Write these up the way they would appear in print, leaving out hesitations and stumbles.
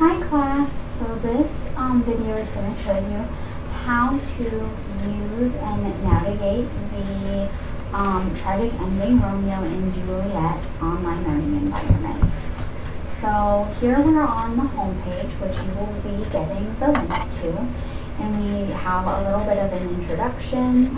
Hi class, so this video is going to show you how to use and navigate the Tragic Ending Romeo and Juliet online learning environment. So here we're on the home page, which you will be getting the link to, and we have a little bit of an introduction.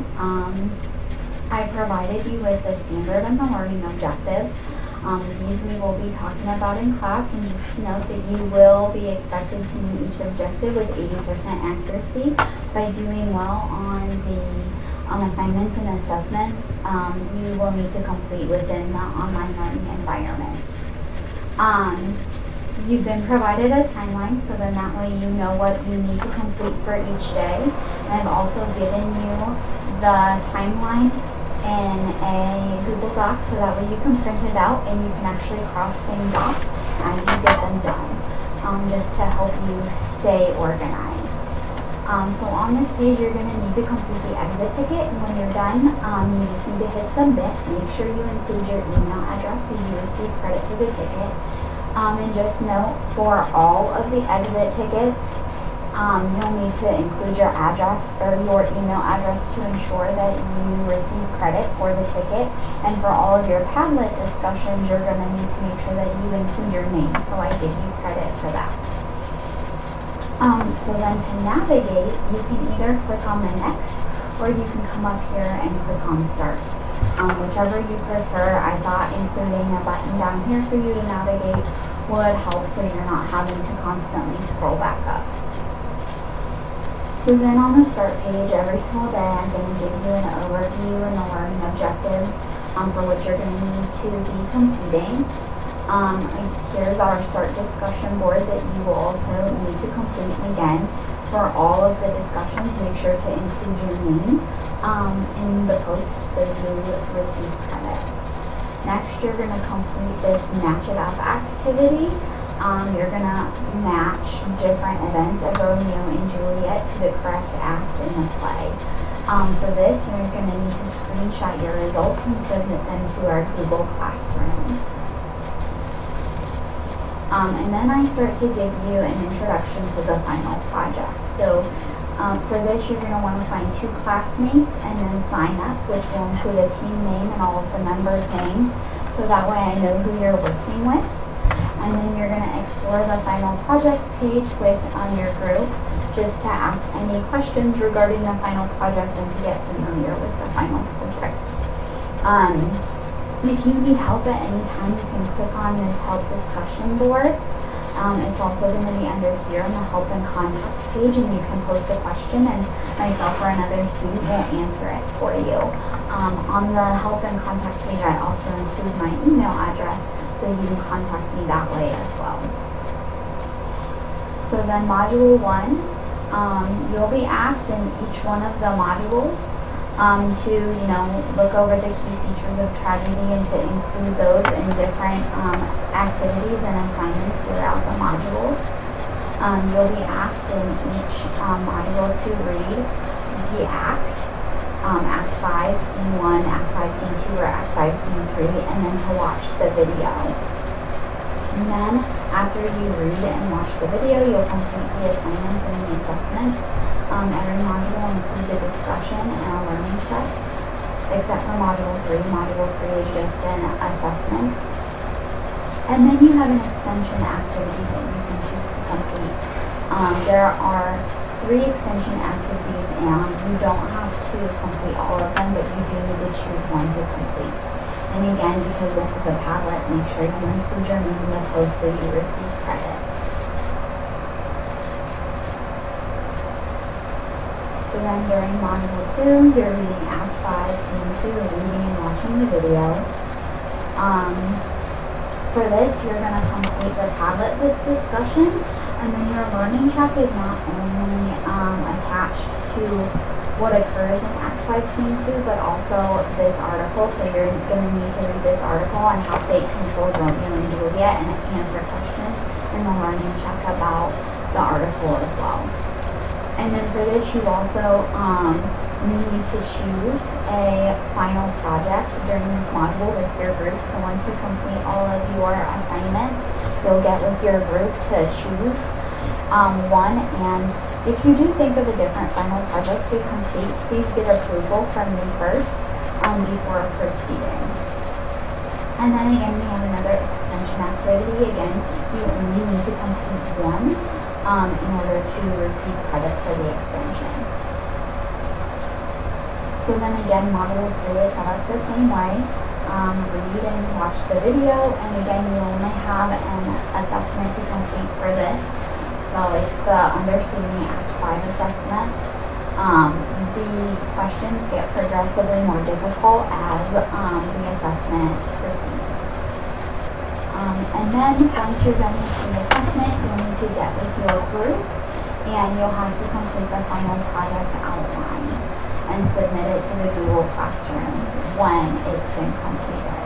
I provided you with the standard and the learning objectives. These we will be talking about in class, and just to note that you will be expected to meet each objective with 80% accuracy. By doing well on the assignments and assessments, you will need to complete within the online learning environment. You've been provided a timeline, so then that way you know what you need to complete for each day. I've also given you the timeline in a Google Doc, so that way you can print it out and you can actually cross things off as you get them done, just to help you stay organized. So on this page, you're going to need to complete the exit ticket, and when you're done, you just need to hit submit. Make sure you include your email address so you receive credit for the ticket. And just note, for all of the exit tickets, you'll need to include your address or your email address to ensure that you receive credit for the ticket. And for all of your Padlet discussions, you're going to need to make sure that you include your name, so I give you credit for that. So then to navigate, you can either click on the next, or you can come up here and click on start. Whichever you prefer. I thought including a button down here for you to navigate would help, so you're not having to constantly scroll back up. So then on the start page, every single day I'm going to give you an overview and the learning objectives for what you're going to need to be completing. Here's our start discussion board that you will also need to complete. Again, for all of the discussions, make sure to include your name in the post so you receive credit. Next, you're going to complete this match it up activity. You're going to match different events of Romeo and Juliet to the correct act in the play. For this, you're going to need to screenshot your results and submit them to our Google Classroom. And then I start to give you an introduction to the final project. So for this, you're going to want to find 2 classmates and then sign up, which will include a team name and all of the members' names, so that way I know who you're working with. And then you're going to explore the final project page with your group, just to ask any questions regarding the final project and to get familiar with the final project. If you need help at any time, you can click on this help discussion board. It's also going to be under here on the help and contact page, and you can post a question and myself or another student will answer it for you. On the help and contact page, I also include my email address, so you can contact me that way as well. So then module 1, you'll be asked in each one of the modules to look over the key features of tragedy and to include those in different activities and assignments throughout the modules. You'll be asked in each module to read the act, Act 5, Scene 1, Act 5, Scene 2, or Act 5, Scene 3, and then to watch the video. And then, after you read and watch the video, you'll complete the assignments and the assessments. Every module includes a discussion and a learning check, except for Module 3. Module 3 is just an assessment. And then you have an extension activity that you can choose to complete. There are 3 extension activities, and you don't have to complete all of them, but you do need to choose one to complete. And again, because this is a Padlet, make sure you include your name in the post so you receive credit. So then during Module 2, you're reading Act 5, Scene 2, reading and watching the video. For this, you're going to complete the Padlet with discussion, and then your learning check is not only attached to what occurs in Act 5, Scene 2, but also this article. So you're going to need to read this article on how fate controlled Romeo and Juliet and answer questions in the learning check about the article as well. And then for this, you also need to choose a final project during this module with your group. So once you complete all of your assignments you'll get with your group to choose one. And if you do think of a different final project to complete, please get approval from me first before proceeding. And then again, we have another extension activity. Again, you only need to complete one in order to receive credit for the extension. So then again, module 3 is set up the same way. Read and watch the video, and again, you only have an assessment to complete for this. So it's the Understanding Act 5 assessment. The questions get progressively more difficult as the assessment proceeds. And then once you're done with the assessment, you'll need to get with your group, and you'll have to complete the final project outline and submit it to the Google Classroom when it's been completed.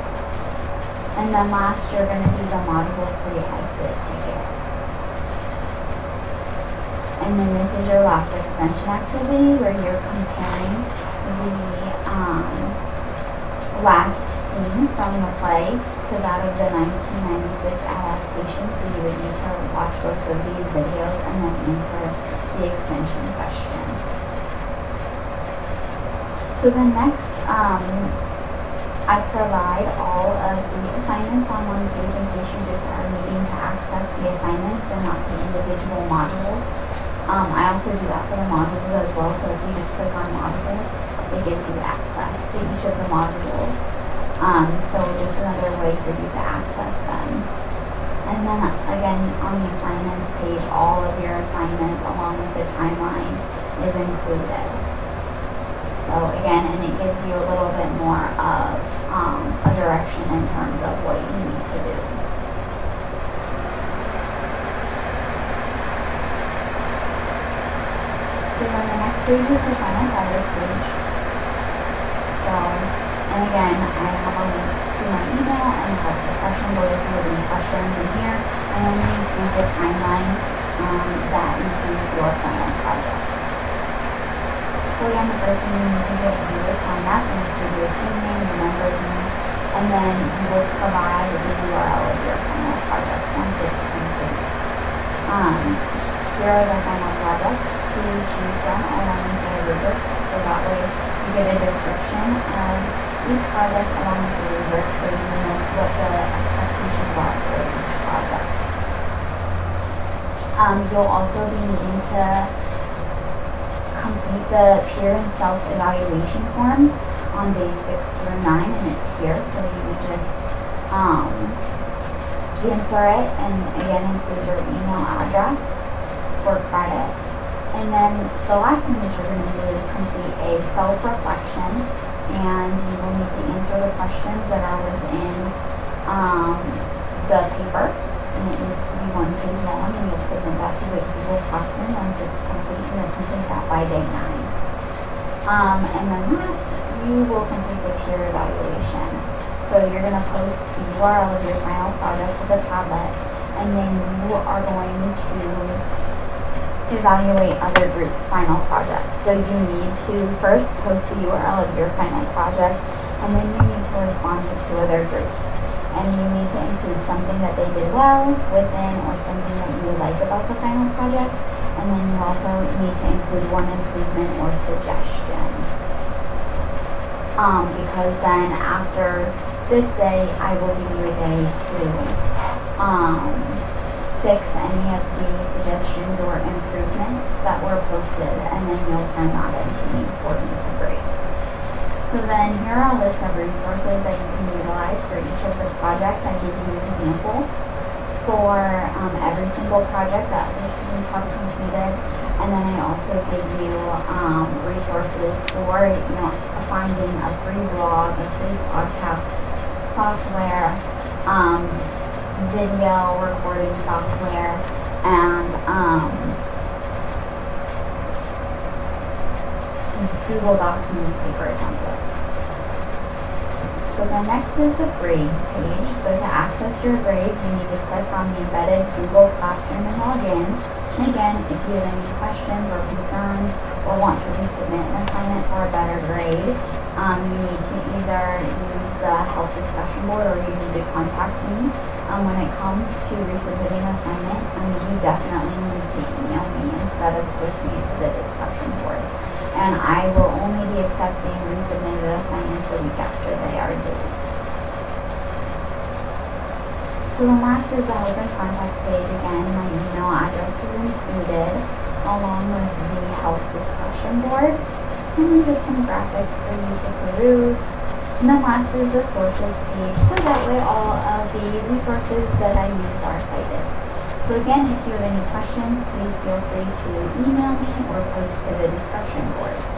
And then last, you're going to do the Module 3 exit ticket. And then this is your last extension activity where you're comparing the last scene from the play to that of the 1996 adaptation. So you would need to watch both of these videos and then answer the extension question. So then next, I provide all of the assignments on one page in case you just are needing to access the assignments and not the individual modules. I also do that for the modules as well, so if you just click on modules, it gives you access to each of the modules. So just another way for you to access them. And then again, on the assignments page, all of your assignments along with the timeline is included. So again, and it gives you a little bit more of a direction in terms of what you need to do. So then the next page is the final project page. So, and again, I have a link to my email and a help discussion board if you have any questions in here. And then we include the timeline that includes your final project. So again, the first thing you need to do is sign up and include your team name, your member's name, and then you will provide the URL of your final project once it's complete. Here are the final projects to choose from along with the rubrics, so that way you get a description of each project along with the rubric so you know what the expectations are for each project. You'll also be needing to complete the peer and self-evaluation forms on days 6 through 9, and it's here, so you would just answer it and again include your email address for credit. And then the last thing that you're going to do is complete a self-reflection, and you will need to answer the questions that are within the paper, and it needs to be 1 page long, and you'll submit that to the Google Classroom once it's complete, and you'll complete that by day 9. And then last, you will complete the peer evaluation. So you're going to post the URL of your final project to the Padlet, and then you are going to evaluate other groups' final projects. So you need to first post the URL of your final project, and then you need to respond to 2 other groups. And you need to include something that they did well within or something that you like about the final project. And then you also need to include 1 improvement or suggestion. Because then after this day, I will give you a day to fix any of the suggestions or improvements that were posted, and then you'll turn that into me for me to grade. So then here are a list of resources that you can utilize for each of the projects. I give you examples for every single project that the students have completed, and then I also give you resources for a finding a free blog, a free podcast software, video recording software, and Google Doc newspaper templates. So then next is the grades page. So to access your grades, you need to click on the embedded Google Classroom and log in. And again, if you have any questions or concerns or want to resubmit an assignment for a better grade, you need to either use the help discussion board or you need to contact me. when it comes to resubmitting an assignment, you definitely need to email me instead of posting it to the discussion board. And I will only be accepting resubmitted assignments a week after they are due. So the last is the open contact page. Again, my email address is included along with the health discussion board. And then just some graphics for you to peruse. And then last is the sources page, so that way all of the resources that I used are cited. So again, if you have any questions, please feel free to email me or post to the discussion board.